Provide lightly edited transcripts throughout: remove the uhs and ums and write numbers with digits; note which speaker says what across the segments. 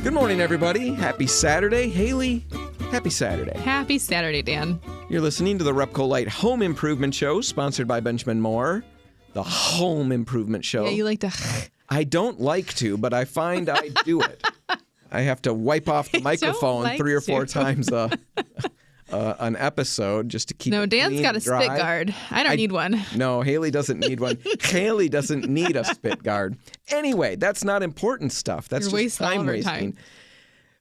Speaker 1: Good morning, everybody. Happy Saturday. Haley, happy Saturday.
Speaker 2: Happy Saturday, Dan.
Speaker 1: You're listening to the RepcoLite Home Improvement Show, sponsored by Benjamin Moore. The Home Improvement Show.
Speaker 2: Yeah, you like to...
Speaker 1: I don't like to, but I find I do it. I have to wipe off the microphone
Speaker 2: like
Speaker 1: 3 or 4
Speaker 2: to.
Speaker 1: times an episode just to keep
Speaker 2: No,
Speaker 1: it
Speaker 2: Dan's
Speaker 1: clean
Speaker 2: got a
Speaker 1: and dry.
Speaker 2: spit guard. I don't need one.
Speaker 1: No, Haley doesn't need one. Haley doesn't need a spit guard. Anyway, that's not important stuff. That's
Speaker 2: You're
Speaker 1: just
Speaker 2: wasting all
Speaker 1: time
Speaker 2: of our
Speaker 1: wasting.
Speaker 2: time.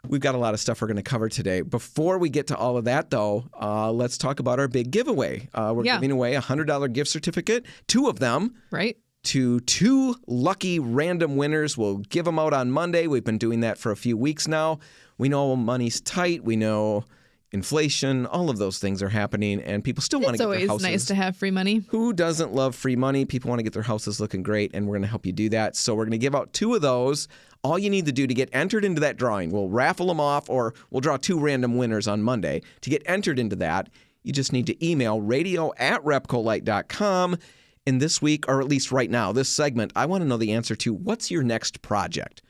Speaker 1: We've got a lot of stuff we're going to cover today. Before we get to all of that, though, let's talk about our big giveaway. We're giving away a $100 gift certificate, 2 of them.
Speaker 2: Right.
Speaker 1: To 2 lucky random winners. We'll give them out on Monday. We've been doing that for a few weeks now. We know money's tight. We know inflation. All of those things are happening, and people still want to get their houses.
Speaker 2: It's always nice to have free money.
Speaker 1: Who doesn't love free money? People want to get their houses looking great, and we're going to help you do that. So we're going to give out 2 of those. All you need to do to get entered into that drawing, we'll raffle them off, or we'll draw 2 random winners on Monday. To get entered into that, you just need to email radio@repcolite.com. And this week, or at least right now, this segment, I want to know the answer to what's your next project?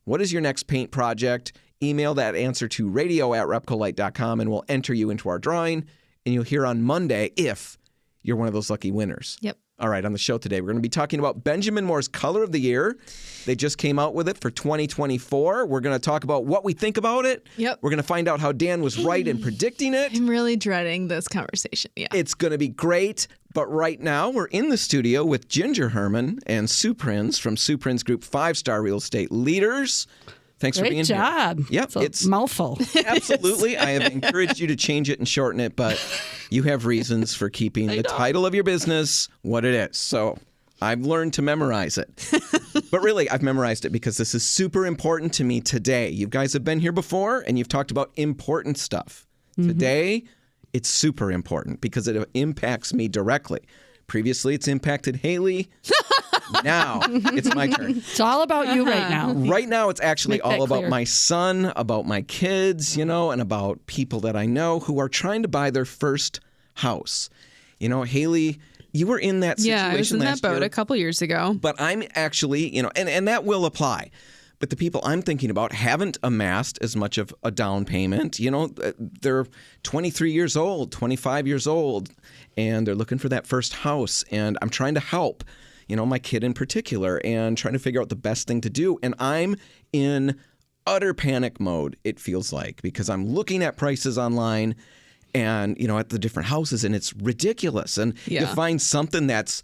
Speaker 1: What is your next paint project? Email that answer to radio@repcolite.com, and we'll enter you into our drawing. And you'll hear on Monday if you're one of those lucky winners.
Speaker 2: Yep.
Speaker 1: All right, on the show today, we're going to be talking about Benjamin Moore's Color of the Year. They just came out with it for 2024. We're going to talk about what we think about it.
Speaker 2: Yep.
Speaker 1: We're going to find out how Dan was right in predicting it.
Speaker 2: I'm really dreading this conversation. Yeah.
Speaker 1: It's going to be great. But right now, we're in the studio with Ginger Herman and Sue Prins from Sue Prins Group 5-star Real Estate Leaders. Thanks for being
Speaker 3: Great job.
Speaker 1: here. Yep,
Speaker 3: it's a mouthful.
Speaker 1: Absolutely. I have encouraged you to change it and shorten it, but you have reasons for keeping the title of your business what it is. So I've learned to memorize it. But really, I've memorized it because this is super important to me today. You guys have been here before, and you've talked about important stuff. Mm-hmm. Today, it's super important because it impacts me directly. Previously, it's impacted Haley. Now, it's my turn.
Speaker 3: It's all about you right now.
Speaker 1: Right now, it's actually all about
Speaker 3: clear.
Speaker 1: my son, about my kids, and about people that I know who are trying to buy their first house. Haley, you were in that situation
Speaker 2: I was in that boat
Speaker 1: year,
Speaker 2: a couple years ago.
Speaker 1: But I'm actually, and that will apply. But the people I'm thinking about haven't amassed as much of a down payment. They're 23 years old, 25 years old, and they're looking for that first house. And I'm trying to help, my kid in particular, and trying to figure out the best thing to do. And I'm in utter panic mode, it feels like, because I'm looking at prices online and, at the different houses, and it's ridiculous. And you find something that's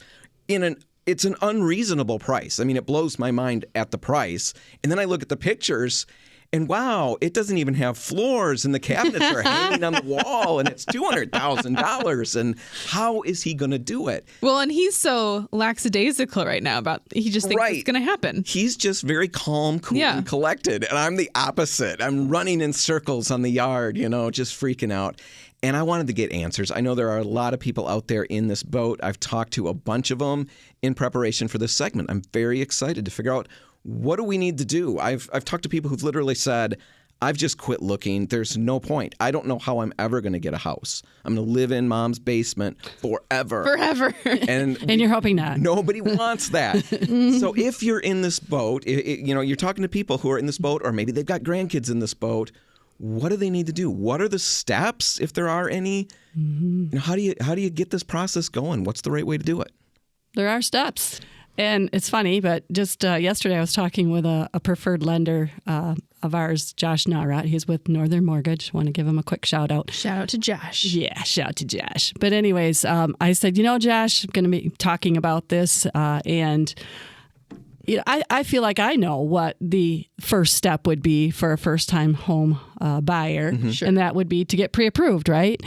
Speaker 1: it's an unreasonable price. I mean, it blows my mind at the price. And then I look at the pictures, and wow, it doesn't even have floors, and the cabinets are hanging on the wall, and it's $200,000. And how is he going to do it?
Speaker 2: Well, and he's so lackadaisical right now he just thinks it's going to happen.
Speaker 1: He's just very calm, cool, and collected. And I'm the opposite. I'm running in circles on the yard, just freaking out. And I wanted to get answers. I know there are a lot of people out there in this boat. I've talked to a bunch of them in preparation for this segment. I'm very excited to figure out what do we need to do. I've talked to people who've literally said, I've just quit looking. There's no point. I don't know how I'm ever going to get a house. I'm going to live in mom's basement forever.
Speaker 2: Forever.
Speaker 1: And
Speaker 3: you're hoping not.
Speaker 1: Nobody wants that. So if you're in this boat, you're talking to people who are in this boat, or maybe they've got grandkids in this boat. What do they need to do? What are the steps, if there are any? Mm-hmm. How do you get this process going? What's the right way to do it?
Speaker 3: There are steps. And it's funny, but just yesterday I was talking with a preferred lender of ours, Josh Narat. He's with Northern Mortgage. Want to give him a quick shout out.
Speaker 2: Shout out to Josh.
Speaker 3: Yeah, shout out to Josh. But anyways, I said, Josh, I'm going to be talking about this. And I feel like I know what the first step would be for a first-time home buyer, and that would be to get pre-approved, right?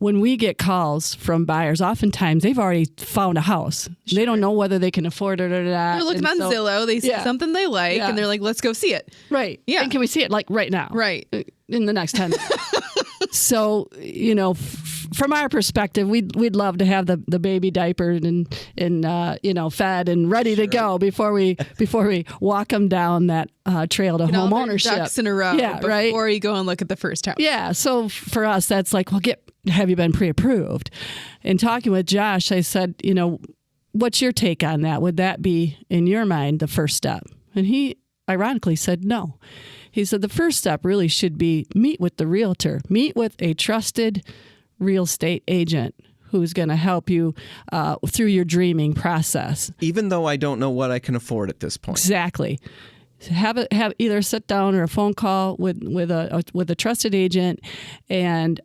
Speaker 3: When we get calls from buyers, oftentimes they've already found a house. Sure. They don't know whether they can afford it or not.
Speaker 2: They're looking on Zillow. They see something they like, and they're like, let's go see it.
Speaker 3: Right.
Speaker 2: Yeah.
Speaker 3: And can we see it right now?
Speaker 2: Right.
Speaker 3: In the next 10 minutes. So, from our perspective, we'd love to have the baby diapered and fed and ready to go before we walk them down that trail to home ownership.
Speaker 2: Ducks in a row.
Speaker 3: Yeah,
Speaker 2: before you go and look at the first house.
Speaker 3: Yeah. So for us, that's like, have you been pre-approved? And talking with Josh, I said, what's your take on that? Would that be, in your mind, the first step? And he ironically said no. he said the first step really should be meet with the realtor, meet with a trusted real estate agent who's going to help you through your dreaming process.
Speaker 1: Even though I don't know what I can afford at this point.
Speaker 3: Exactly. Have either a sit down or a phone call with a trusted agent and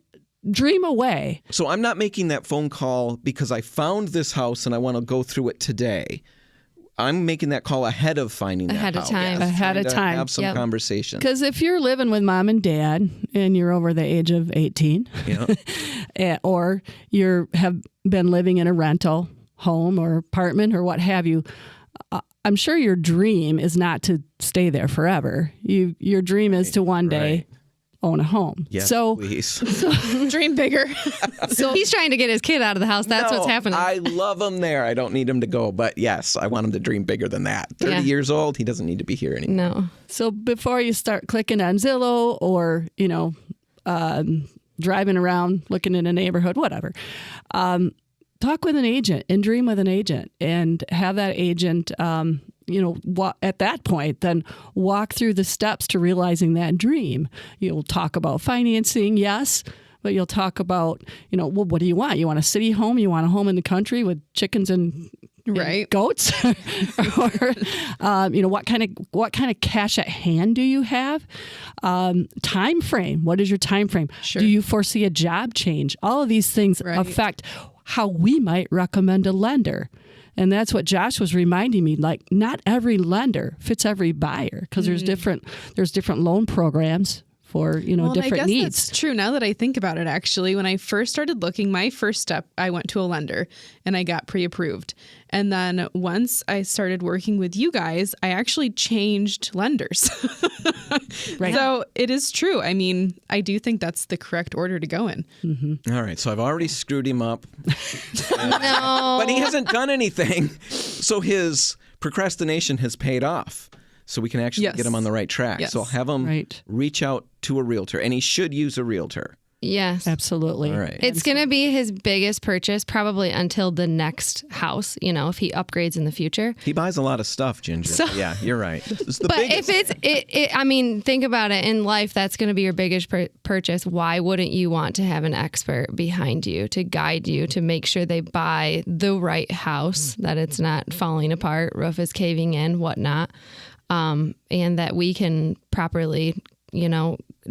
Speaker 3: dream away.
Speaker 1: So I'm not making that phone call because I found this house and I want to go through it today. I'm making that call ahead of finding that
Speaker 4: Ahead of
Speaker 1: house.
Speaker 4: time.
Speaker 1: Yes.
Speaker 3: Ahead of time.
Speaker 1: Have some conversation.
Speaker 3: Because if you're living with mom and dad and you're over the age of 18, or you have been living in a rental home or apartment or what have you, I'm sure your dream is not to stay there forever. Your dream is to one day own a home.
Speaker 1: Yes,
Speaker 3: so
Speaker 1: please.
Speaker 2: Dream bigger.
Speaker 4: So he's trying to get his kid out of the house. That's what's happening.
Speaker 1: I love him there. I don't need him to go. But yes, I want him to dream bigger than that. 30 years old, he doesn't need to be here anymore.
Speaker 4: No.
Speaker 3: So before you start clicking on Zillow or, driving around looking in a neighborhood, whatever, talk with an agent and dream with an agent and have that agent, at that point, then walk through the steps to realizing that dream. You'll talk about financing, yes, but you'll talk about, well, what do you want? You want a city home? You want a home in the country with chickens and goats? Or, what kind of cash at hand do you have? Time frame. What is your time frame?
Speaker 2: Sure.
Speaker 3: Do you foresee a job change? All of these things affect how we might recommend a lender. And that's what Josh was reminding me, like not every lender fits every buyer because there's different loan programs for, different
Speaker 2: I guess
Speaker 3: needs.
Speaker 2: That's true. Now that I think about it, actually, when I first started looking, my first step, I went to a lender and I got pre-approved. And then once I started working with you guys, I actually changed lenders.
Speaker 3: Right.
Speaker 2: So it is true. I mean, I do think that's the correct order to go in.
Speaker 3: Mm-hmm.
Speaker 1: All right. So I've already screwed him up.
Speaker 4: No.
Speaker 1: But he hasn't done anything. So his procrastination has paid off. So we can actually get him on the right track.
Speaker 2: Yes.
Speaker 1: So I'll have him reach out to a realtor. And he should use a realtor.
Speaker 4: Yes.
Speaker 3: Absolutely.
Speaker 1: All right.
Speaker 4: It's going to be his biggest purchase probably until the next house, if he upgrades in the future.
Speaker 1: He buys a lot of stuff, Ginger. Yeah, you're right. It's the
Speaker 4: But
Speaker 1: biggest.
Speaker 4: if it's, think about it. In life, that's going to be your biggest purchase. Why wouldn't you want to have an expert behind you to guide you to make sure they buy the right house, that it's not falling apart, roof is caving in, whatnot, and that we can properly,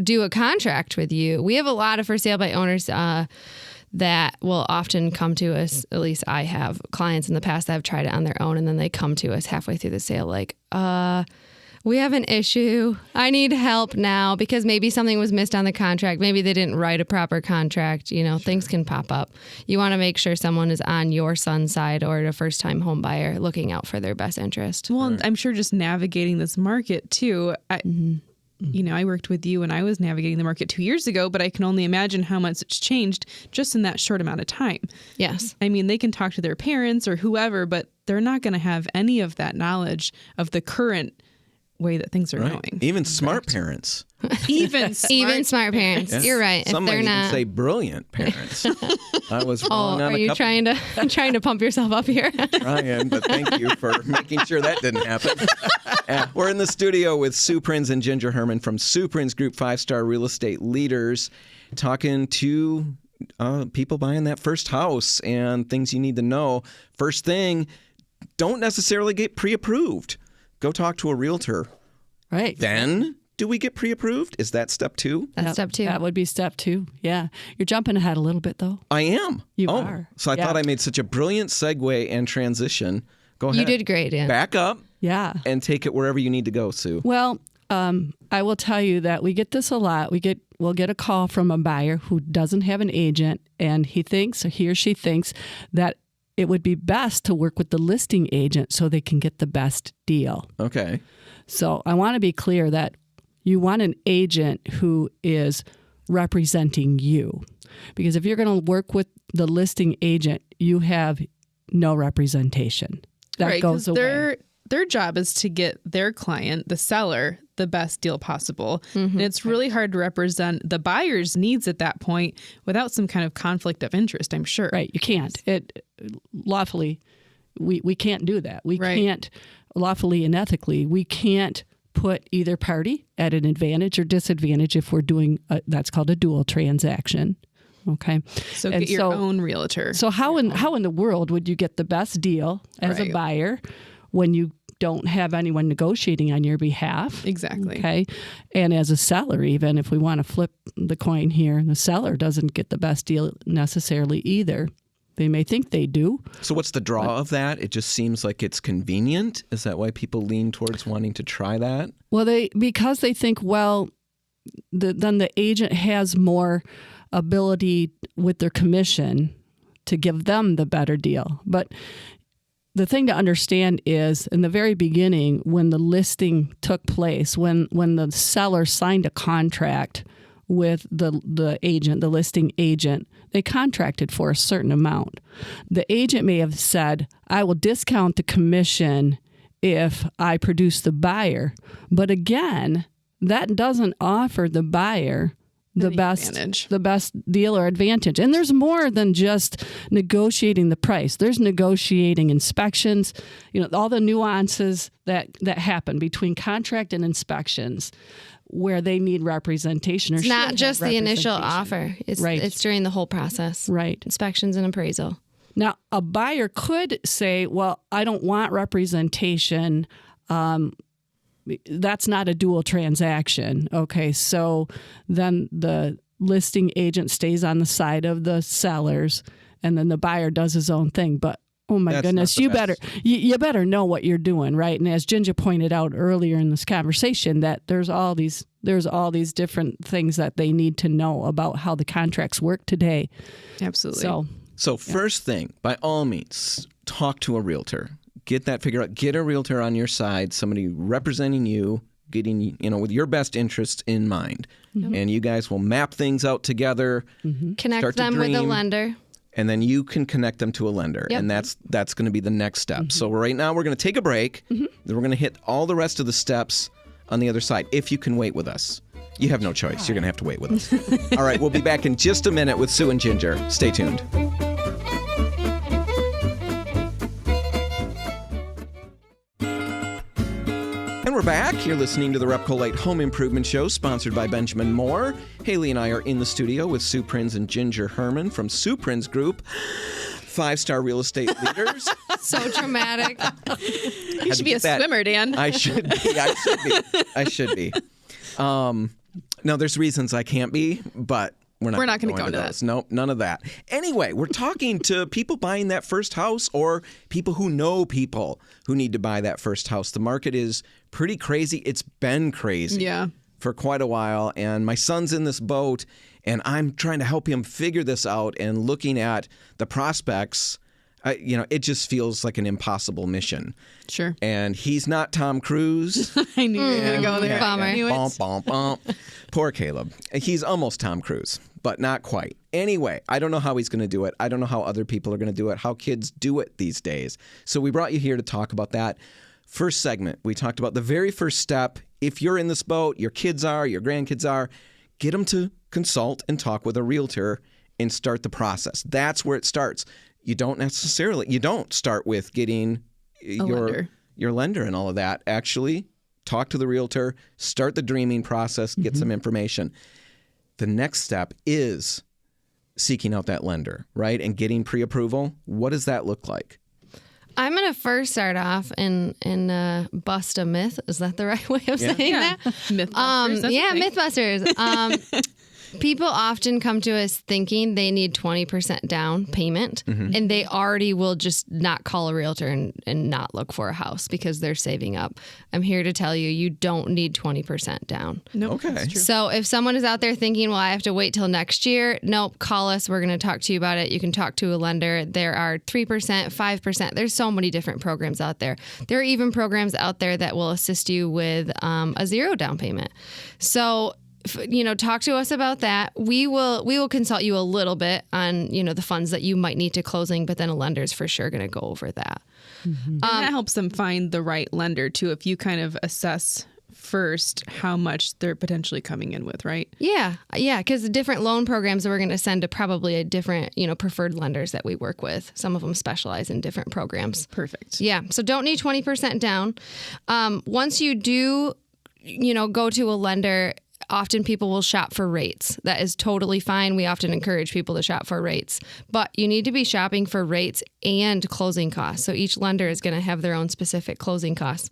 Speaker 4: do a contract with you. We have a lot of for sale by owners that will often come to us. At least I have clients in the past that have tried it on their own, and then they come to us halfway through the sale like, we have an issue. I need help now because maybe something was missed on the contract. Maybe they didn't write a proper contract. Things can pop up. You want to make sure someone is on your son's side or a first-time home buyer looking out for their best interest.
Speaker 2: Well, I'm sure just navigating this market too. I worked with you when I was navigating the market 2 years ago, but I can only imagine how much it's changed just in that short amount of time.
Speaker 4: Yes.
Speaker 2: I mean, they can talk to their parents or whoever, but they're not going to have any of that knowledge of the current way that things are going.
Speaker 1: Even smart parents.
Speaker 2: Even
Speaker 4: smart parents. You're right.
Speaker 1: Some
Speaker 4: if they're
Speaker 1: might
Speaker 4: not,
Speaker 1: even say brilliant parents. I was wrong on
Speaker 4: are you trying to pump yourself up here?
Speaker 1: Trying, but thank you for making sure that didn't happen. We're in the studio with Sue Prins and Ginger Herman from Sue Prins Group 5-star real estate leaders, talking to people buying that first house and things you need to know. First thing, don't necessarily get pre-approved. Go talk to a realtor.
Speaker 3: Right.
Speaker 1: Then, do we get pre-approved? Is that step 2?
Speaker 4: That's step 2.
Speaker 3: That would be step 2. Yeah. You're jumping ahead a little bit, though.
Speaker 1: I am.
Speaker 3: You are.
Speaker 1: So I thought I made such a brilliant segue and transition. Go ahead.
Speaker 4: You did great, Dan.
Speaker 1: Back up.
Speaker 3: Yeah.
Speaker 1: And take it wherever you need to go, Sue.
Speaker 3: Well, I will tell you that we get this a lot. We'll get a call from a buyer who doesn't have an agent, and he or she thinks that it would be best to work with the listing agent so they can get the best deal.
Speaker 1: Okay.
Speaker 3: So I want to be clear that you want an agent who is representing you. Because if you're going to work with the listing agent, you have no representation. That goes away.
Speaker 2: Their job is to get their client, the seller, the best deal possible. And it's really hard to represent the buyer's needs at that point without some kind of conflict of interest, I'm sure.
Speaker 3: Right. You can't. Lawfully, we can't do that. We can't, lawfully and ethically, we can't put either party at an advantage or disadvantage if we're doing that's called a dual transaction. Okay.
Speaker 2: So get your own realtor.
Speaker 3: So how in the world would you get the best deal as a buyer when you don't have anyone negotiating on your behalf?
Speaker 2: Exactly.
Speaker 3: Okay. And as a seller, even if we want to flip the coin here, the seller doesn't get the best deal necessarily either. They may think they do.
Speaker 1: So what's the draw of that? It just seems like it's convenient. Is that why people lean towards wanting to try that?
Speaker 3: Well, because they think, well, then the agent has more ability with their commission to give them the better deal. But the thing to understand is in the very beginning, when the listing took place, when the seller signed a contract with the agent, the listing agent, they contracted for a certain amount. The agent may have said, I will discount the commission if I produce the buyer. But again, that doesn't offer the buyer the best deal or advantage. And there's more than just negotiating the price. There's negotiating inspections, all the nuances that happen between contract and inspections where they need representation.
Speaker 4: It's not just the initial offer. It's during the whole process.
Speaker 3: Right.
Speaker 4: Inspections and appraisal.
Speaker 3: Now, a buyer could say, well, I don't want representation. That's not a dual transaction. Okay, so then the listing agent stays on the side of the sellers, and then the buyer does his own thing. But oh my goodness, you better know what you're doing, right? And as Ginger pointed out earlier in this conversation, that there's all these different things that they need to know about how the contracts work today.
Speaker 2: Absolutely.
Speaker 1: So first thing, by all means, talk to a realtor. Get that figured out. Get a realtor on your side, somebody representing you, getting, with your best interests in mind. Mm-hmm. And you guys will map things out together.
Speaker 4: Mm-hmm. Connect them with a lender.
Speaker 1: And then you can connect them to a lender. Yep. And that's going to be the next step. Mm-hmm. So right now we're going to take a break. Mm-hmm. Then we're going to hit all the rest of the steps on the other side. If you can wait with us. You have no choice. You're going to have to wait with us. All right, we'll be back in just a minute with Sue and Ginger. Stay tuned. And we're back. You're listening to the RepcoLite Home Improvement Show, sponsored by Benjamin Moore. Haley and I are in the studio with Sue Prins and Ginger Herman from Sue Prins Group, 5-star real estate leaders.
Speaker 4: So dramatic.
Speaker 2: You should be a swimmer, Dan.
Speaker 1: I should be. No, there's reasons I can't be, but we're not going to go into those. Nope, none of that. Anyway, we're talking to people buying that first house or people who know people who need to buy that first house. The market is pretty crazy. It's been crazy for quite a while, and my son's in this boat, and I'm trying to help him figure this out and looking at the prospects. It just feels like an impossible mission.
Speaker 2: Sure.
Speaker 1: And he's not Tom Cruise.
Speaker 2: I knew you were going to go there.
Speaker 4: Bummer.
Speaker 1: Poor Caleb. He's almost Tom Cruise, but not quite. Anyway, I don't know how he's going to do it. I don't know how other people are going to do it, how kids do it these days. So we brought you here to talk about that. First segment, we talked about the very first step. If you're in this boat, your kids are, your grandkids are, get them to consult and talk with a realtor and start the process. That's where it starts. You don't start with getting your lender and all of that. Actually, talk to the realtor, start the dreaming process, get some information. The next step is seeking out that lender, right? And getting pre-approval. What does that look like?
Speaker 4: I'm going to first start off and bust a myth. Is that the right way of saying that?
Speaker 2: Mythbusters.
Speaker 4: Mythbusters. People often come to us thinking they need 20% down payment, and they already will just not call a realtor and not look for a house because they're saving up. I'm here to tell you, you don't need 20% down.
Speaker 2: Nope,
Speaker 1: okay.
Speaker 4: So if someone is out there thinking, well, I have to wait till next year, nope, call us. We're going to talk to you about it. You can talk to a lender. There are 3%, 5%. There's so many different programs out there. There are even programs out there that will assist you with a zero down payment. So talk to us about that. We will consult you a little bit on, the funds that you might need to closing, but then a lender's for sure going to go over that.
Speaker 2: Mm-hmm. And that helps them find the right lender too. If you kind of assess first how much they're potentially coming in with, right?
Speaker 4: Yeah. Because the different loan programs that we're going to send to probably a different, preferred lenders that we work with. Some of them specialize in different programs.
Speaker 2: Perfect.
Speaker 4: Yeah. So don't need 20% down. Once you do go to a lender, often people will shop for rates. That is totally fine. We often encourage people to shop for rates, but you need to be shopping for rates and closing costs. So each lender is going to have their own specific closing costs.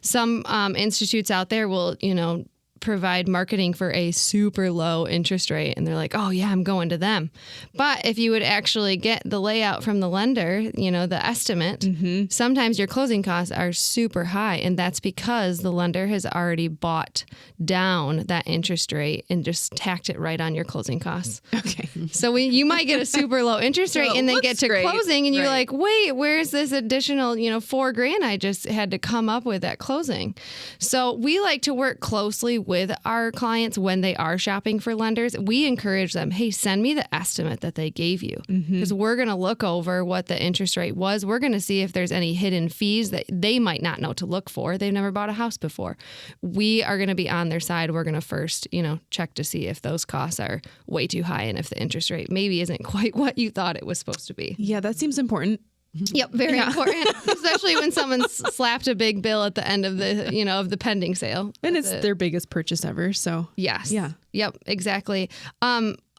Speaker 4: Some institutes out there will, provide marketing for a super low interest rate, and they're like, oh yeah, I'm going to them. But if you would actually get the layout from the lender, the estimate, sometimes your closing costs are super high, and that's because the lender has already bought down that interest rate and just tacked it right on your closing costs.
Speaker 2: Okay.
Speaker 4: So you might get a super low interest rate and then get to closing and you're like, wait, where's this additional, $4,000 I just had to come up with at closing? So we like to work closely with our clients when they are shopping for lenders. We encourage them, hey, send me the estimate that they gave you, because we're going to look over what the interest rate was. We're going to see if there's any hidden fees that they might not know to look for. They've never bought a house before. We are going to be on their side. We're going to first, check to see if those costs are way too high and if the interest rate maybe isn't quite what you thought it was supposed to be.
Speaker 2: Yeah, that seems important.
Speaker 4: Yep, very important, especially when someone's slapped a big bill at the end of the, of the pending sale.
Speaker 2: And it's their biggest purchase ever, so.
Speaker 4: Yes.
Speaker 2: Yeah.
Speaker 4: Yep, exactly.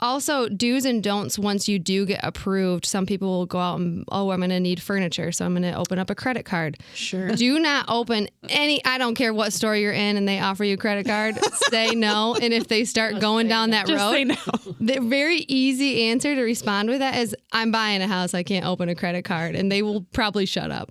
Speaker 4: Also, do's and don'ts once you do get approved. Some people will go out and, I'm going to need furniture, so I'm going to open up a credit card.
Speaker 2: Sure.
Speaker 4: Do not open I don't care what store you're in and they offer you a credit card, say no. And if they start going down that road,
Speaker 2: say no.
Speaker 4: The very easy answer to respond with that is, I'm buying a house, I can't open a credit card. And they will probably shut up.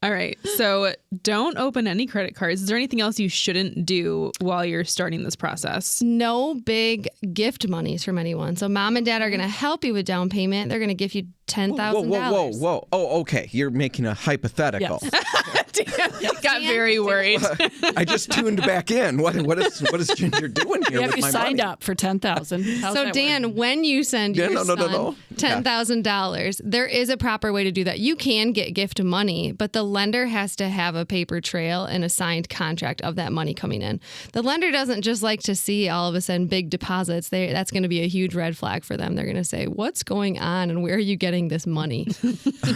Speaker 2: All right. So don't open any credit cards. Is there anything else you shouldn't do while you're starting this process?
Speaker 4: No big gift monies from anyone. So mom and dad are going to help you with down payment. They're going to give you $10,000.
Speaker 1: Whoa. Oh, okay. You're making a hypothetical.
Speaker 2: Yes. Got very worried.
Speaker 1: I just tuned back in. What is Ginger doing here with
Speaker 3: you
Speaker 1: my
Speaker 3: signed
Speaker 1: money?
Speaker 3: up for $10,000.
Speaker 4: So Dan, when you send your son $10,000, there is a proper way to do that. You can get gift money, but the lender has to have a paper trail and a signed contract of that money coming in. The lender doesn't just like to see all of a sudden big deposits. That's going to be a huge red flag for them. They're going to say, what's going on and where are you getting this money?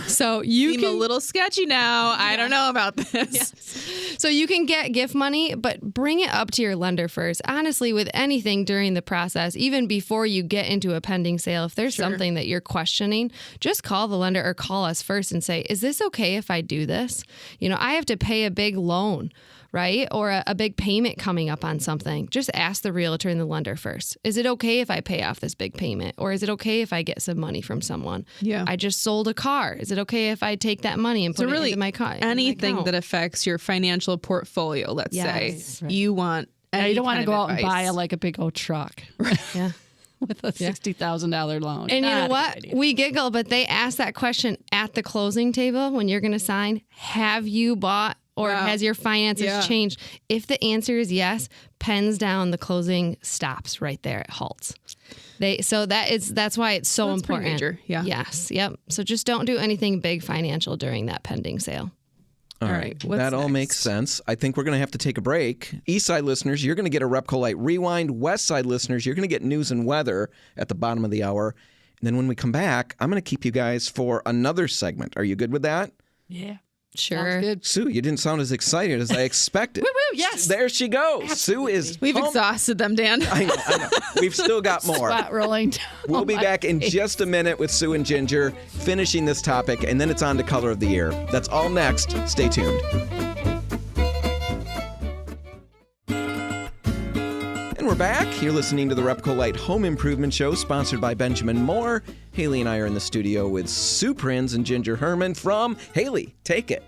Speaker 4: So you
Speaker 2: seem a little sketchy now. I don't know about this.
Speaker 4: Yes. So you can get gift money, but bring it up to your lender first. Honestly, with anything during the process, even before you get into a pending sale, if there's something that you're questioning, just call the lender or call us first and say, is this okay if I do this? I have to pay a big loan, right? Or a big payment coming up on something. Just ask the realtor and the lender first. Is it okay if I pay off this big payment? Or is it okay if I get some money from someone?
Speaker 2: Yeah.
Speaker 4: I just sold a car. Is it okay if I take that money and put it into my car?
Speaker 2: Anything that affects your financial portfolio, let's say. Right. You want
Speaker 3: you don't want to go out
Speaker 2: advice.
Speaker 3: and buy a big old truck.
Speaker 4: Yeah.
Speaker 3: With a $60,000 loan.
Speaker 4: And you know what? We giggle, but they ask that question at the closing table when you're going to sign. Have you bought or has your finances changed? If the answer is yes, pens down, the closing stops right there. It halts. That's why it's so important.
Speaker 2: Pretty major. Yeah.
Speaker 4: Yes. Yep. So just don't do anything big financial during that pending sale.
Speaker 1: All right. That all makes sense. I think we're going to have to take a break. East Side listeners, you're going to get a RepcoLite Rewind. West Side listeners, you're going to get news and weather at the bottom of the hour. And then when we come back, I'm going to keep you guys for another segment. Are you good with that?
Speaker 3: Yeah.
Speaker 4: Sure.
Speaker 3: Good.
Speaker 1: Sue, you didn't sound as excited as I expected.
Speaker 3: Woo, yes.
Speaker 1: There she goes.
Speaker 3: Absolutely.
Speaker 1: Sue is
Speaker 2: We've exhausted them, Dan.
Speaker 1: I know. We've still got more.
Speaker 3: Spot rolling down
Speaker 1: We'll be back in just a minute with Sue and Ginger, finishing this topic, and then it's on to Color of the Year. That's all next. Stay tuned. And we're back. You're listening to the RepcoLite Home Improvement Show, sponsored by Benjamin Moore. Haley and I are in the studio with Sue Prins and Ginger Herman from Haley. Take it.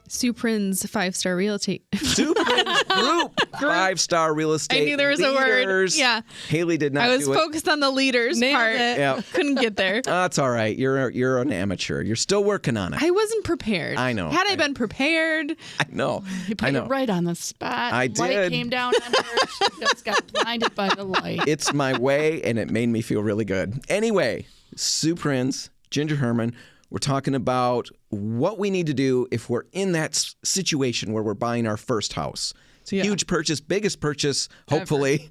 Speaker 2: Sue Prins, 5-star Realestate.
Speaker 1: Sue Prins Group, 5-star real estate.
Speaker 2: I knew there was a word. Yeah.
Speaker 1: Haley did not.
Speaker 2: I was focused on the leaders part.
Speaker 1: Yeah.
Speaker 2: Couldn't get there.
Speaker 1: That's all right. You're an amateur. You're still working on it.
Speaker 2: I wasn't prepared.
Speaker 1: I know.
Speaker 2: Had I been prepared,
Speaker 1: I know.
Speaker 3: You put it right on the spot.
Speaker 1: I did.
Speaker 3: Light came down on her. She just got blinded by the light.
Speaker 1: It's my way, and it made me feel really good. Anyway, Sue Prins, Ginger Herman, we're talking about what we need to do if we're in that situation where we're buying our first house. It's a huge purchase, biggest purchase, hopefully,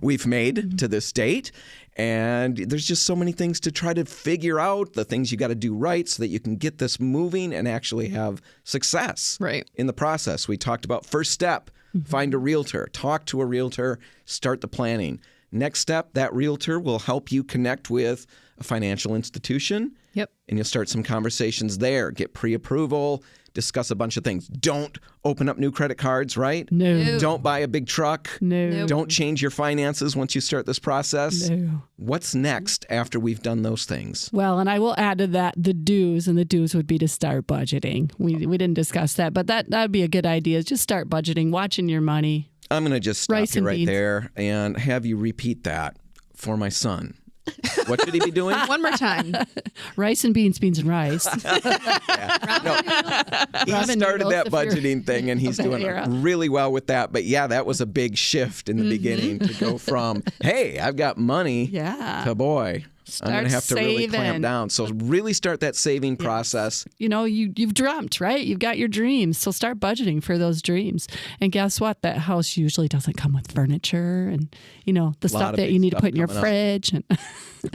Speaker 1: we've made to this date. And there's just so many things to try to figure out, the things you got to do right so that you can get this moving and actually have success in the process. We talked about first step, find a realtor, talk to a realtor, start the planning. Next step, that realtor will help you connect with a financial institution.
Speaker 2: Yep.
Speaker 1: And you'll start some conversations there, get pre-approval, discuss a bunch of things. Don't open up new credit cards, right?
Speaker 3: No.
Speaker 1: Don't buy a big truck.
Speaker 3: No.
Speaker 1: Don't change your finances once you start this process.
Speaker 3: No.
Speaker 1: What's next after we've done those things?
Speaker 3: Well, and I will add to that the do's, and the do's would be to start budgeting. We didn't discuss that, but that would be a good idea. Just start budgeting, watching your money.
Speaker 1: I'm going to just stop
Speaker 3: Rice
Speaker 1: you
Speaker 3: and
Speaker 1: right
Speaker 3: beans.
Speaker 1: there and have you repeat that for my son. What should he be doing?
Speaker 2: One more time.
Speaker 3: Rice and beans, beans and rice.
Speaker 1: He
Speaker 3: Robin
Speaker 1: started
Speaker 3: noodles
Speaker 1: that
Speaker 3: if you're
Speaker 1: budgeting thing, and he's
Speaker 3: of that
Speaker 1: doing
Speaker 3: era.
Speaker 1: really well with that. But yeah, that was a big shift in the beginning to go from, hey, I've got money,
Speaker 3: Yeah.
Speaker 1: to boy, I'm going to have to really clamp
Speaker 3: saving.
Speaker 1: down. So really start that saving process.
Speaker 3: You know, you've dreamt, right? You've got your dreams. So start budgeting for those dreams. And guess what? That house usually doesn't come with furniture and, you know, the
Speaker 1: Lot
Speaker 3: stuff
Speaker 1: of
Speaker 3: that
Speaker 1: big
Speaker 3: you need to
Speaker 1: stuff
Speaker 3: put in your
Speaker 1: coming up.
Speaker 3: fridge. And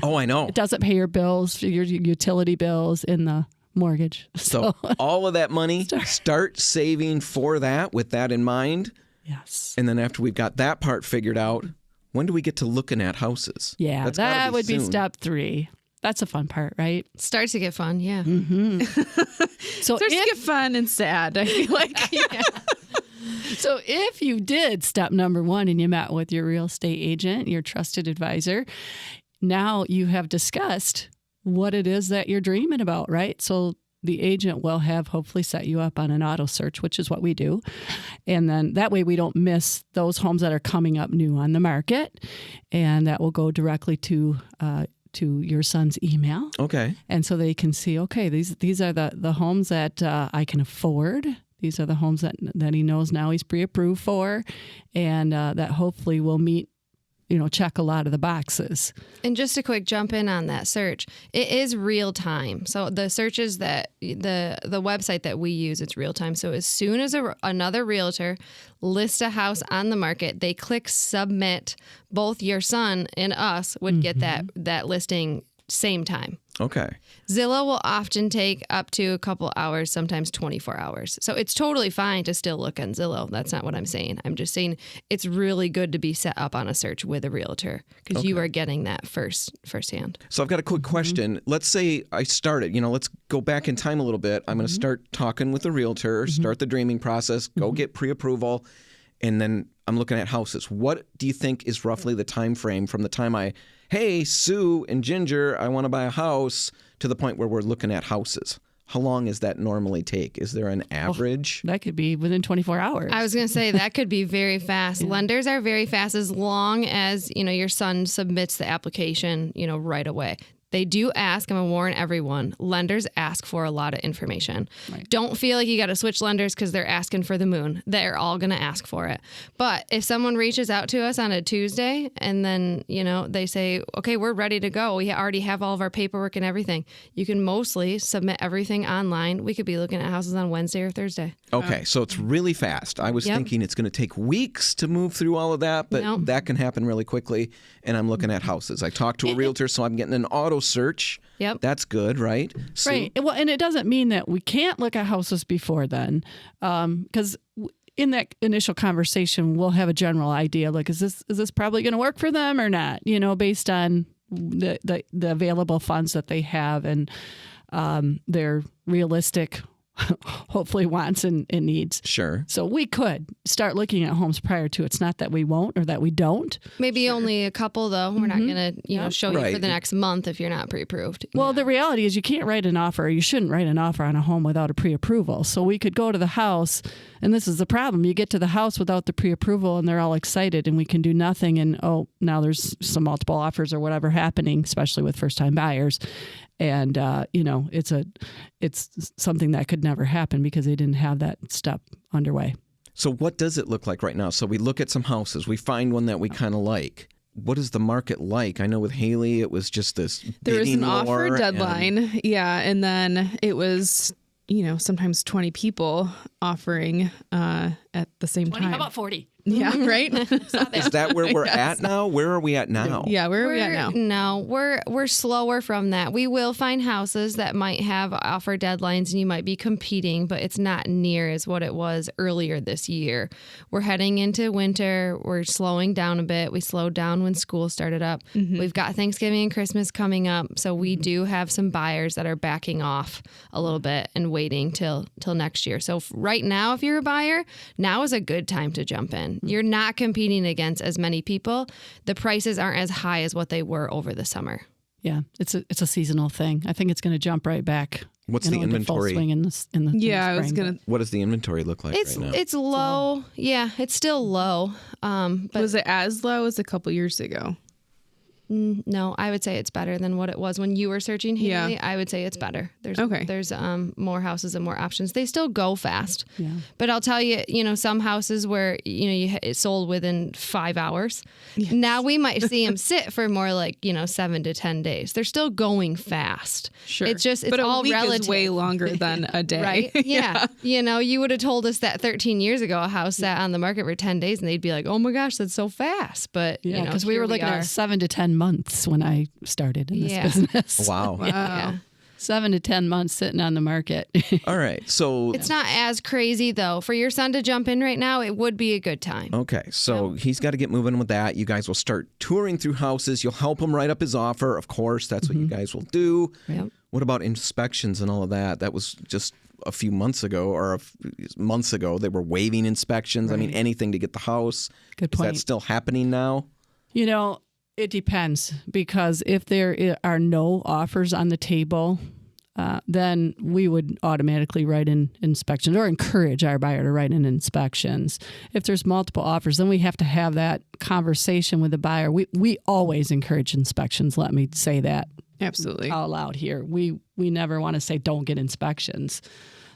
Speaker 1: Oh, I know.
Speaker 3: it doesn't pay your bills, your utility bills in the mortgage.
Speaker 1: So all of that money, start saving for that with that in mind.
Speaker 3: Yes.
Speaker 1: And then after we've got that part figured out, when do we get to looking at houses?
Speaker 3: Yeah,
Speaker 1: That's gotta
Speaker 3: that would be
Speaker 1: soon.
Speaker 3: step 3. That's a fun part, right?
Speaker 4: Starts to get fun, yeah.
Speaker 3: So
Speaker 2: Starts to get fun and sad, I feel like.
Speaker 3: So if you did step number 1 and you met with your real estate agent, your trusted advisor, now you have discussed what it is that you're dreaming about, right? So the agent will have hopefully set you up on an auto search, which is what we do. And then that way we don't miss those homes that are coming up new on the market. And that will go directly to your son's email.
Speaker 1: Okay.
Speaker 3: And so they can see, okay, these are the homes that I can afford. These are the homes that he knows now he's pre-approved for, and that hopefully will meet, check a lot of the boxes.
Speaker 4: And just a quick jump in on that search. It is real time. So the searches that the website that we use, it's real time. So as soon as another realtor lists a house on the market, they click submit. Both your son and us would get that listing same time.
Speaker 1: Okay.
Speaker 4: Zillow will often take up to a couple hours, sometimes 24 hours. So it's totally fine to still look on Zillow. That's not what I'm saying. I'm just saying it's really good to be set up on a search with a realtor because you are getting that firsthand.
Speaker 1: So I've got a quick question. Let's say I started, let's go back in time a little bit. I'm going to start talking with a realtor, start the dreaming process, go get pre-approval, and then I'm looking at houses. What do you think is roughly the time frame from the time hey, Sue and Ginger, I want to buy a house, to the point where we're looking at houses? How long does that normally take? Is there an average?
Speaker 3: That could be within 24 hours.
Speaker 4: I was going to say that could be very fast. Lenders are very fast as long as, your son submits the application, right away. They do ask, I'm going to warn everyone, lenders ask for a lot of information.
Speaker 3: Right.
Speaker 4: Don't feel like you got to switch lenders because they're asking for the moon. They're all going to ask for it. But if someone reaches out to us on a Tuesday and then, they say, okay, we're ready to go. We already have all of our paperwork and everything. You can mostly submit everything online. We could be looking at houses on Wednesday or Thursday.
Speaker 1: Okay, so it's really fast. I was thinking it's going to take weeks to move through all of that, but that can happen really quickly. And I'm looking at houses. I talked to a realtor, so I'm getting an auto search.
Speaker 4: Yep.
Speaker 1: That's good, right? Sue?
Speaker 3: Right. Well, and it doesn't mean that we can't look at houses before then, because in that initial conversation, we'll have a general idea, like, is this probably going to work for them or not? Based on the available funds that they have and their realistic, hopefully, wants and needs.
Speaker 1: Sure.
Speaker 3: So we could start looking at homes prior to. It's not that we won't or that we don't.
Speaker 4: Maybe only a couple, though. We're not going to, show you for
Speaker 1: Right.
Speaker 4: the next month if you're not pre-approved.
Speaker 3: Well, the reality is you can't write an offer, or you shouldn't write an offer on a home without a pre-approval. So we could go to the house, and this is the problem. You get to the house without the pre-approval, and they're all excited, and we can do nothing. And, now there's some multiple offers or whatever happening, especially with first-time buyers. And, it's something that could never happen because they didn't have that step underway.
Speaker 1: So what does it look like right now? So we look at some houses. We find one that we kind of like. What is the market like? I know with Haley, it was just this
Speaker 2: There was
Speaker 1: bidding
Speaker 2: an
Speaker 1: war
Speaker 2: offer deadline. And then it was sometimes 20 people offering at the same time.
Speaker 3: How about 40?
Speaker 2: Yeah, right?
Speaker 1: Is that where we're at now? Where are we at now?
Speaker 2: Yeah, where are we at now?
Speaker 4: No, we're slower from that. We will find houses that might have offer deadlines and you might be competing, but it's not near as what it was earlier this year. We're heading into winter. We're slowing down a bit. We slowed down when school started up. We've got Thanksgiving and Christmas coming up, so we do have some buyers that are backing off a little bit and waiting till next year. So right now, if you're a buyer, now is a good time to jump in. You're not competing against as many people. The prices aren't as high as what they were over the summer.
Speaker 3: Yeah, it's a seasonal thing. I think it's going to jump right back.
Speaker 1: What's the inventory?
Speaker 3: In the
Speaker 2: Yeah, I was
Speaker 3: spring.
Speaker 2: going to.
Speaker 1: What does the inventory look like right now?
Speaker 4: It's low. Yeah, it's still low. But
Speaker 2: Was it as low as a couple years ago?
Speaker 4: no, I would say it's better than what it was when you were searching, Haley.
Speaker 2: Yeah.
Speaker 4: I would say it's better. There's more houses and more options. They still go fast.
Speaker 3: Yeah.
Speaker 4: But I'll tell you, some houses where, it sold within 5 hours.
Speaker 2: Yes.
Speaker 4: Now we might see them sit for more like, 7 to 10 days. They're still going fast.
Speaker 2: Sure.
Speaker 4: It's just, it's
Speaker 2: but
Speaker 4: all
Speaker 2: a week
Speaker 4: relative.
Speaker 2: is way longer than a day.
Speaker 4: Right? Yeah. You would have told us that 13 years ago, a house sat on the market for 10 days and they'd be like, oh my gosh, that's so fast. But,
Speaker 3: Yeah, because we
Speaker 4: here
Speaker 3: were looking
Speaker 4: are.
Speaker 3: at 7 to 10 months when I started in this business.
Speaker 1: Wow.
Speaker 4: Yeah.
Speaker 3: 7 to 10 months sitting on the market.
Speaker 1: All right. So
Speaker 4: It's not as crazy though. For your son to jump in right now, it would be a good time.
Speaker 1: okay, so he's got to get moving with that. You guys will start touring through houses. You'll help him write up his offer. Of course, that's what you guys will do.
Speaker 4: Yep.
Speaker 1: What about inspections and all of that? That was just a few months ago months ago. They were waiving inspections. I mean, anything to get the house.
Speaker 3: Good
Speaker 1: Is
Speaker 3: point.
Speaker 1: that still happening now?
Speaker 3: It depends, because if there are no offers on the table, then we would automatically write in inspections or encourage our buyer to write in inspections. If there's multiple offers, then we have to have that conversation with the buyer. We always encourage inspections. Let me say that
Speaker 2: Absolutely.
Speaker 3: out loud here. We never want to say don't get inspections.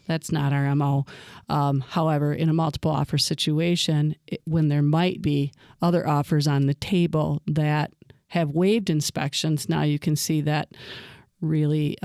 Speaker 3: That's not our MO. However, in a multiple offer situation, when there might be other offers on the table that have waived inspections, now you can see that really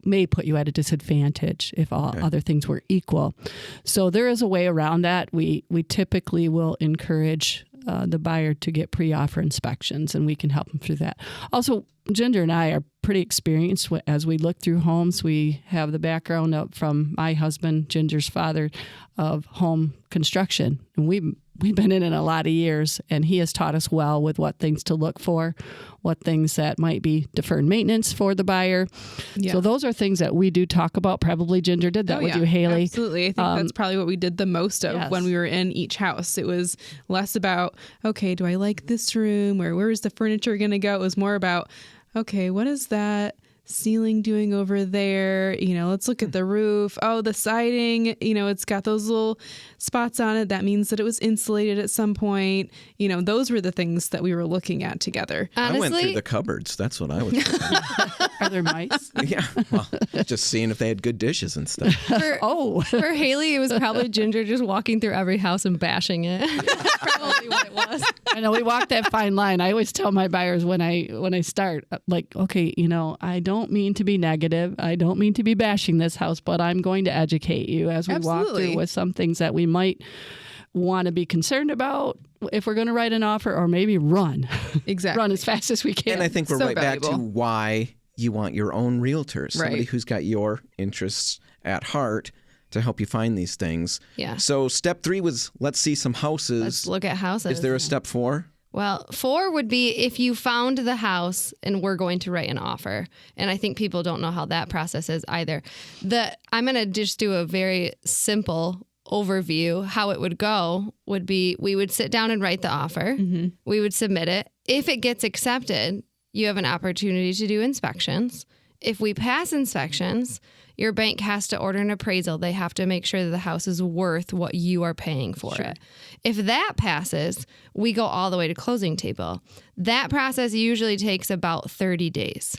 Speaker 3: may put you at a disadvantage if all other things were equal. So there is a way around that. We typically will encourage the buyer to get pre-offer inspections, and we can help them through that. Also, Ginger and I are pretty experienced as we look through homes. We have the background from my husband, Ginger's father, of home construction, and we've been in it a lot of years, and he has taught us well with what things to look for, what things that might be deferred maintenance for the buyer.
Speaker 2: Yeah.
Speaker 3: So those are things that we do talk about. Probably Ginger did that with you, Haley.
Speaker 2: Absolutely. I think that's probably what we did the most of
Speaker 3: yes.
Speaker 2: when we were in each house. It was less about, okay, do I like this room, or where is the furniture going to go? It was more about, okay, what is that ceiling doing over there? Let's look at the roof. Oh, the siding, it's got those little spots on it. That means that it was insulated at some point. Those were the things that we were looking at together.
Speaker 1: I went through
Speaker 4: Honestly,
Speaker 1: the cupboards. That's what I was doing.
Speaker 3: Are there mice?
Speaker 1: Yeah. Well, just seeing if they had good dishes and stuff.
Speaker 4: for Haley, it was probably Ginger just walking through every house and bashing it. Probably what it was.
Speaker 3: I know we walk that fine line. I always tell my buyers when I start, like, okay, I don't mean to be negative. I don't mean to be bashing this house, but I'm going to educate you as we walk
Speaker 2: Absolutely.
Speaker 3: through with some things that we might want to be concerned about if we're going to write an offer, or maybe run.
Speaker 2: Exactly.
Speaker 3: Run as fast as we can.
Speaker 1: And I think we're
Speaker 2: So
Speaker 1: right back to
Speaker 2: valuable.
Speaker 1: why you want your own realtor, somebody
Speaker 2: Right.
Speaker 1: who's got your interests at heart to help you find these things.
Speaker 4: Yeah.
Speaker 1: So step 3 was let's see some houses.
Speaker 4: Let's look at houses.
Speaker 1: Is there a step 4?
Speaker 4: Well, 4 would be if you found the house and we're going to write an offer. And I think people don't know how that process is either. I'm going to just do a very simple overview. How it would go would be we would sit down and write the offer.
Speaker 2: Mm-hmm.
Speaker 4: We would submit it. If it gets accepted, you have an opportunity to do inspections. If we pass inspections, your bank has to order an appraisal. They have to make sure that the house is worth what you are paying for it. If that passes, we go all the way to closing table. That process usually takes about 30 days.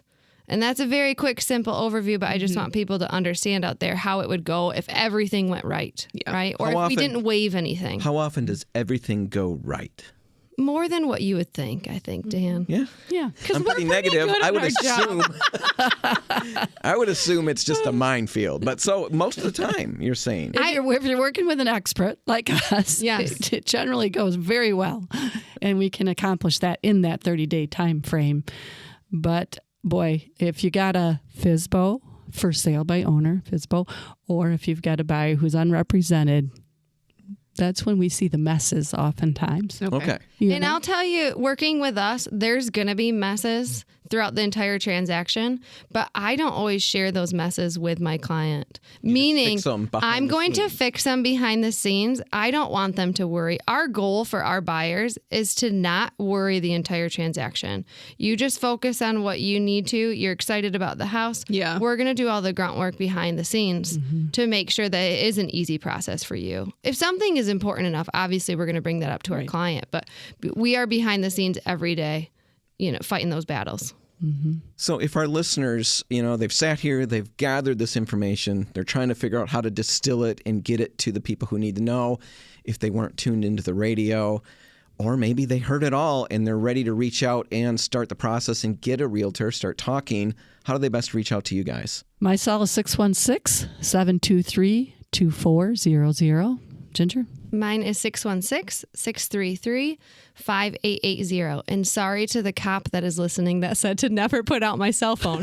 Speaker 4: And that's a very quick, simple overview, but I just want people to understand out there how it would go if everything went right, right? Or
Speaker 1: How
Speaker 4: if
Speaker 1: often-
Speaker 4: we didn't waive anything.
Speaker 1: How often does everything go right?
Speaker 4: more than what you would think, I think, Dan.
Speaker 1: Yeah.
Speaker 3: Yeah.
Speaker 1: I'm pretty negative. I would assume it's just a minefield. But so most of the time, you're saying.
Speaker 3: If you're working with an expert like us,
Speaker 4: Yes.
Speaker 3: it generally goes very well. And we can accomplish that in that 30-day time frame. But boy, if you got a FSBO, for sale by owner, FSBO, or if you've got a buyer who's unrepresented, that's when we see the messes oftentimes.
Speaker 1: Okay.
Speaker 4: And I'll tell you, working with us, there's going to be messes throughout the entire transaction, but I don't always share those messes with my client. Meaning,
Speaker 1: fix them behind
Speaker 4: I'm
Speaker 1: the
Speaker 4: going to
Speaker 1: scenes.
Speaker 4: fix them behind the scenes. I don't want them to worry. Our goal for our buyers is to not worry the entire transaction. You just focus on what you need to. You're excited about the house.
Speaker 2: Yeah.
Speaker 4: We're going to do all the grunt work behind the scenes to make sure that it is an easy process for you. If something is important enough, obviously we're going to bring that up to our client, but we are behind the scenes every day, fighting those battles.
Speaker 1: So if our listeners, they've sat here, they've gathered this information, they're trying to figure out how to distill it and get it to the people who need to know if they weren't tuned into the radio, or maybe they heard it all and they're ready to reach out and start the process and get a realtor, start talking, how do they best reach out to you guys?
Speaker 3: My cell is 616-723-2400. Ginger?
Speaker 4: Mine is 616-633-5880. And sorry to the cop that is listening that said to never put out my cell phone.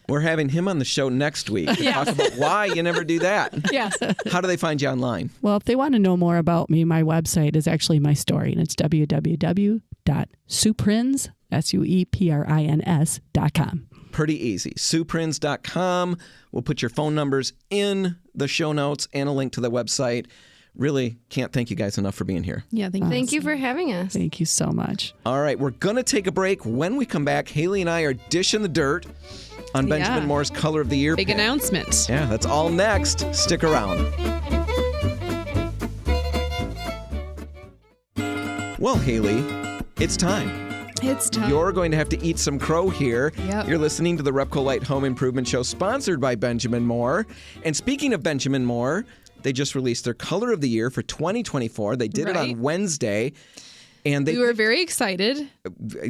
Speaker 1: We're having him on the show next week to talk about why you never do that.
Speaker 3: Yes.
Speaker 1: How do they find you online?
Speaker 3: Well, if they want to know more about me, my website is actually my story, and it's www.suprins, SUEPRINS.com.
Speaker 1: Pretty easy. SuePrins.com. We'll put your phone numbers in the show notes and a link to the website. Really can't thank you guys enough for being here.
Speaker 2: Yeah,
Speaker 4: Thank you for having us.
Speaker 3: Thank you so much.
Speaker 1: All right, we're going to take a break. When we come back, Haley and I are dishing the dirt on Benjamin
Speaker 2: Yeah.
Speaker 1: Moore's Color of the Year
Speaker 2: Big
Speaker 1: pick.
Speaker 2: announcement.
Speaker 1: Yeah, that's all next. Stick around. Well, Haley, it's time.
Speaker 2: It's time.
Speaker 1: You're going to have to eat some crow here.
Speaker 2: Yep.
Speaker 1: You're listening to the RepcoLite Home Improvement Show, sponsored by Benjamin Moore. And speaking of Benjamin Moore, they just released their Color of the Year for 2024. They did it
Speaker 2: Right.
Speaker 1: on Wednesday. And
Speaker 2: We were very excited.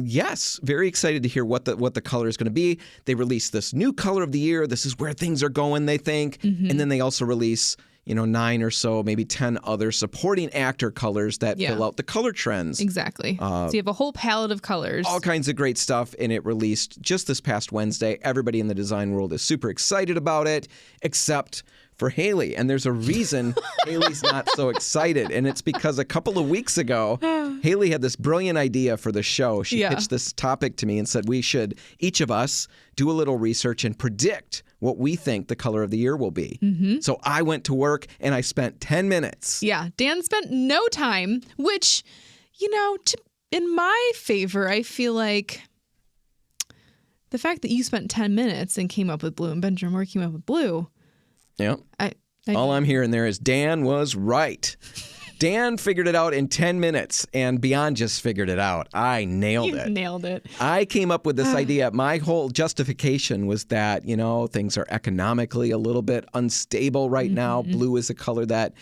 Speaker 1: yes, very excited to hear what the color is going to be. They released this new Color of the Year. This is where things are going, they think. And then they also release 9 or so, maybe 10 other supporting actor colors that
Speaker 2: Yeah.
Speaker 1: fill out the color trends.
Speaker 2: Exactly. So you have a whole palette of colors.
Speaker 1: All kinds of great stuff, and it released just this past Wednesday. Everybody in the design world is super excited about it, except for Haley. And there's a reason Haley's not so excited, and it's because a couple of weeks ago, Haley had this brilliant idea for the show. She
Speaker 2: Yeah.
Speaker 1: pitched this topic to me and said we should, each of us, do a little research and predict what we think the color of the year will be. So I went to work, and I spent 10 minutes.
Speaker 2: Yeah, Dan spent no time, which, in my favor, I feel like the fact that you spent 10 minutes and came up with blue and Benjamin Moore came up with blue.
Speaker 1: Yeah. All I'm hearing there is Dan was right. Dan figured it out in 10 minutes, and beyond just figured it out. I nailed
Speaker 2: You
Speaker 1: it.
Speaker 2: nailed it.
Speaker 1: I came up with this idea. My whole justification was that, things are economically a little bit unstable right now. Blue is a color that,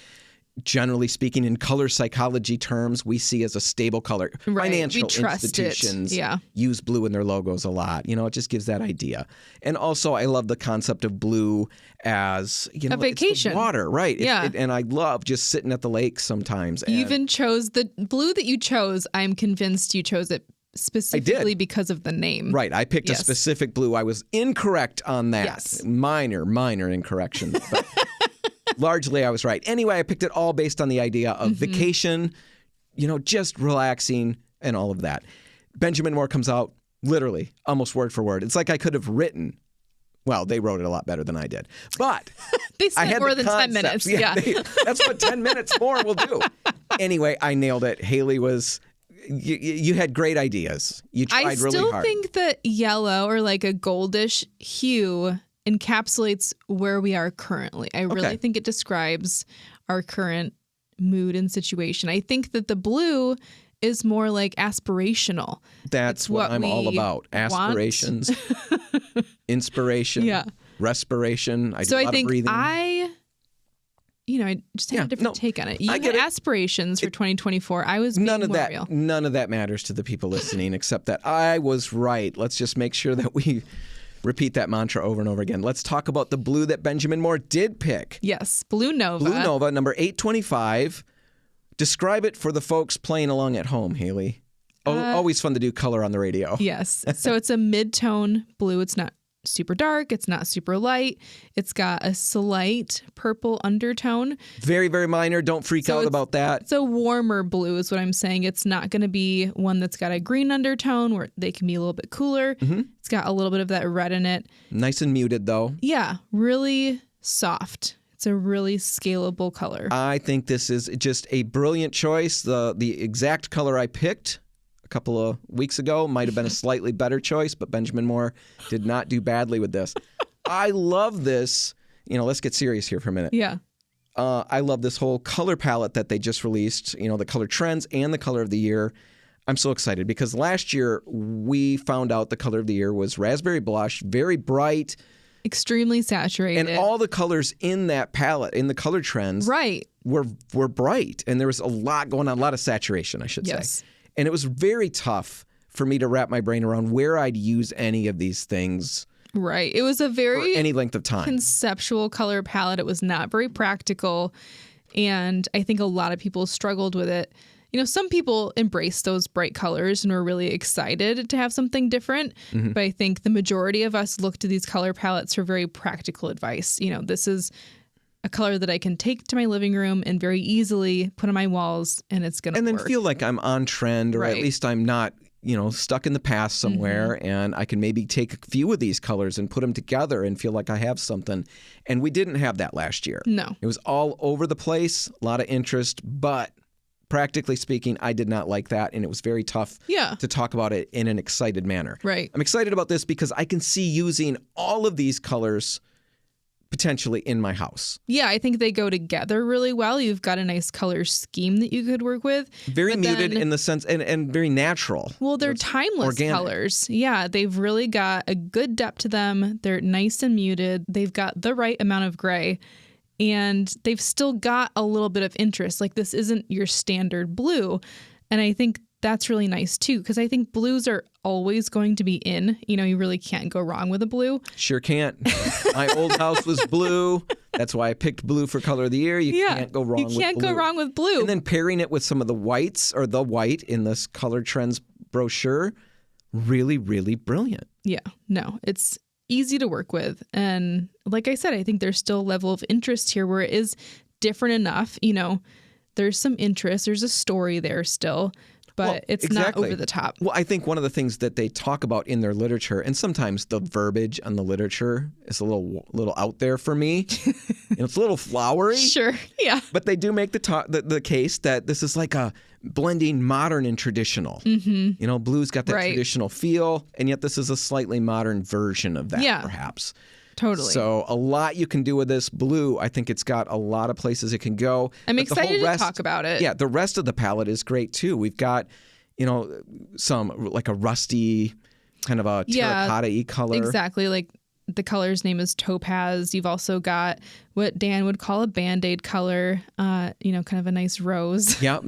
Speaker 1: generally speaking, in color psychology terms, we see as a stable color.
Speaker 2: Right.
Speaker 1: Financial
Speaker 2: We trust it.
Speaker 1: institutions
Speaker 2: Yeah.
Speaker 1: use blue in their logos a lot. It just gives that idea. And also, I love the concept of blue as,
Speaker 2: A
Speaker 1: it's the
Speaker 2: vacation.
Speaker 1: water, right?
Speaker 2: Yeah.
Speaker 1: And I love just sitting at the lake sometimes.
Speaker 2: You
Speaker 1: And
Speaker 2: even chose the blue that you chose. I'm convinced you chose it specifically because of the name.
Speaker 1: Right. I picked a
Speaker 2: Yes.
Speaker 1: specific blue. I was incorrect on that.
Speaker 2: Yes.
Speaker 1: Minor incorrection. But largely, I was right. Anyway, I picked it all based on the idea of vacation, just relaxing and all of that. Benjamin Moore comes out literally almost word for word. It's like I could have written. Well, they wrote it a lot better than I did. But
Speaker 2: They
Speaker 1: I
Speaker 2: spent
Speaker 1: had
Speaker 2: more
Speaker 1: the
Speaker 2: than 10
Speaker 1: concepts.
Speaker 2: minutes. Yeah.
Speaker 1: That's what 10 minutes more will do. Anyway, I nailed it. Haley was... You had great ideas. You tried
Speaker 2: I
Speaker 1: really
Speaker 2: still
Speaker 1: hard.
Speaker 2: think that yellow or like a goldish hue encapsulates where we are currently. I really
Speaker 1: Okay.
Speaker 2: think it describes our current mood and situation. I think that the blue is more like aspirational.
Speaker 1: That's
Speaker 2: It's
Speaker 1: what
Speaker 2: what
Speaker 1: I'm all
Speaker 2: we
Speaker 1: about.
Speaker 2: want.
Speaker 1: Aspirations, inspiration,
Speaker 2: Yeah.
Speaker 1: respiration. I do
Speaker 2: So
Speaker 1: a
Speaker 2: I
Speaker 1: lot
Speaker 2: think
Speaker 1: of breathing.
Speaker 2: I I just had a different take on it. You
Speaker 1: I
Speaker 2: had
Speaker 1: get it.
Speaker 2: aspirations for 2024. I was being
Speaker 1: None of
Speaker 2: more
Speaker 1: that.
Speaker 2: real.
Speaker 1: None of that matters to the people listening, except that I was right. Let's just make sure that we repeat that mantra over and over again. Let's talk about the blue that Benjamin Moore did pick.
Speaker 2: Yes, Blue Nova.
Speaker 1: Blue Nova, number 825. Describe it for the folks playing along at home, Haley. Always fun to do color on the radio.
Speaker 2: Yes. So it's a mid-tone blue. It's not super dark. It's not super light. It's got a slight purple undertone.
Speaker 1: Very, very minor. Don't freak out about that.
Speaker 2: It's a warmer blue is what I'm saying. It's not going to be one that's got a green undertone where they can be a little bit cooler.
Speaker 1: Mm-hmm.
Speaker 2: It's got a little bit of that red in it.
Speaker 1: Nice and muted, though.
Speaker 2: Yeah. Really soft. It's a really scalable color.
Speaker 1: I think this is just a brilliant choice. The exact color I picked a couple of weeks ago might have been a slightly better choice, but Benjamin Moore did not do badly with this. I love this. Let's get serious here for a minute.
Speaker 2: Yeah.
Speaker 1: I love this whole color palette that they just released, the color trends and the color of the year. I'm so excited because last year we found out the color of the year was raspberry blush, very bright.
Speaker 2: Extremely saturated.
Speaker 1: And all the colors in that palette, in the color trends,
Speaker 2: right,
Speaker 1: were bright. And there was a lot going on, a lot of saturation, I should say. And it was very tough for me to wrap my brain around where I'd use any of these things.
Speaker 2: Right. It was a very
Speaker 1: for any length of time.
Speaker 2: Conceptual color palette. It was not very practical. And I think a lot of people struggled with it. Some people embraced those bright colors and were really excited to have something different. Mm-hmm. But I think the majority of us looked at these color palettes for very practical advice. This is a color that I can take to my living room and very easily put on my walls, and it's going to work.
Speaker 1: And then feel like I'm on trend, or at least I'm not, stuck in the past somewhere, mm-hmm. and I can maybe take a few of these colors and put them together and feel like I have something. And we didn't have that last year.
Speaker 2: No.
Speaker 1: It was all over the place, a lot of interest, but practically speaking, I did not like that, and it was very tough to talk about it in an excited manner.
Speaker 2: Right.
Speaker 1: I'm excited about this because I can see using all of these colors potentially in my house.
Speaker 2: Yeah, I think they go together really well. You've got a nice color scheme that you could work with.
Speaker 1: Very muted in the sense, and very natural.
Speaker 2: Well, they're timeless
Speaker 1: organic
Speaker 2: colors. Yeah, they've really got a good depth to them. They're nice and muted. They've got the right amount of gray. And they've still got a little bit of interest. Like, this isn't your standard blue. And I think that's really nice too, because I think blues are always going to be in. You really can't go wrong with a blue.
Speaker 1: Sure can't. My old house was blue. That's why I picked blue for color of the year. You can't go wrong with blue.
Speaker 2: You can't go wrong with blue.
Speaker 1: And then pairing it with some of the whites, or the white in this Color Trends brochure, really, really brilliant.
Speaker 2: Yeah, no, it's easy to work with. And like I said, I think there's still a level of interest here where it is different enough. There's some interest. There's a story there still. But it's not over the top.
Speaker 1: Well, I think one of the things that they talk about in their literature, and sometimes the verbiage on the literature is a little out there for me. It's a little flowery.
Speaker 2: Sure, yeah.
Speaker 1: But they do make the case that this is like a blending modern and traditional. Mm-hmm. Blue's got that traditional feel, and yet this is a slightly modern version of that, perhaps.
Speaker 2: Totally.
Speaker 1: So a lot you can do with this blue. I think it's got a lot of places it can go.
Speaker 2: I'm excited to talk about it.
Speaker 1: Yeah, the rest of the palette is great too. We've got, some like a rusty kind of a terracotta-y color.
Speaker 2: Exactly. Like the color's name is topaz. You've also got what Dan would call a Band-Aid color, kind of a nice rose.
Speaker 1: Yep.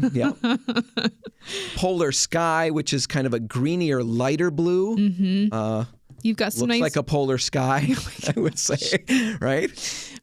Speaker 1: Polar sky, which is kind of a greenier, lighter blue.
Speaker 2: Mm-hmm. You've got some
Speaker 1: looks like a polar sky, I would say, right?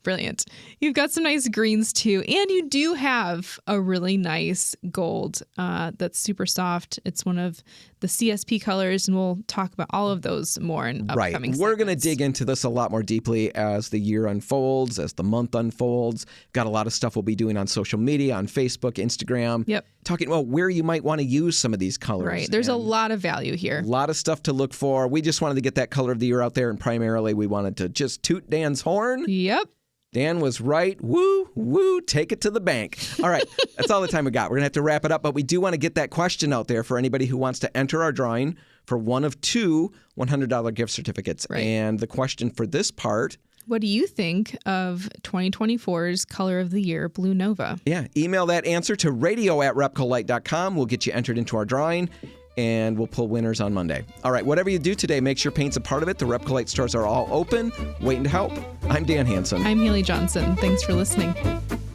Speaker 2: Brilliant. You've got some nice greens too. And you do have a really nice gold that's super soft. It's one of the CSP colors, and we'll talk about all of those more in upcoming segments.
Speaker 1: We're going to dig into this a lot more deeply as the year unfolds, as the month unfolds. Got a lot of stuff we'll be doing on social media, on Facebook, Instagram.
Speaker 2: Yep.
Speaker 1: Talking about where you might want to use some of these colors.
Speaker 2: Right. There's a lot of value here.
Speaker 1: A lot of stuff to look for. We just wanted to get that color of the year out there, and primarily we wanted to just toot Dan's horn.
Speaker 2: Yep.
Speaker 1: Dan was right. Woo, woo, take it to the bank. All right, that's all the time we got. We're going to have to wrap it up, but we do want to get that question out there for anybody who wants to enter our drawing for one of two $100 gift certificates.
Speaker 2: Right.
Speaker 1: And the question for this part...
Speaker 2: What do you think of 2024's Color of the Year, Blue Nova?
Speaker 1: Yeah, email that answer to radio@repcolite.com. We'll get you entered into our drawing, and we'll pull winners on Monday. All right, whatever you do today, make sure paint's a part of it. The RepcoLite stores are all open, waiting to help. I'm Dan Hansen.
Speaker 2: I'm Haley Johnson. Thanks for listening.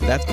Speaker 1: That's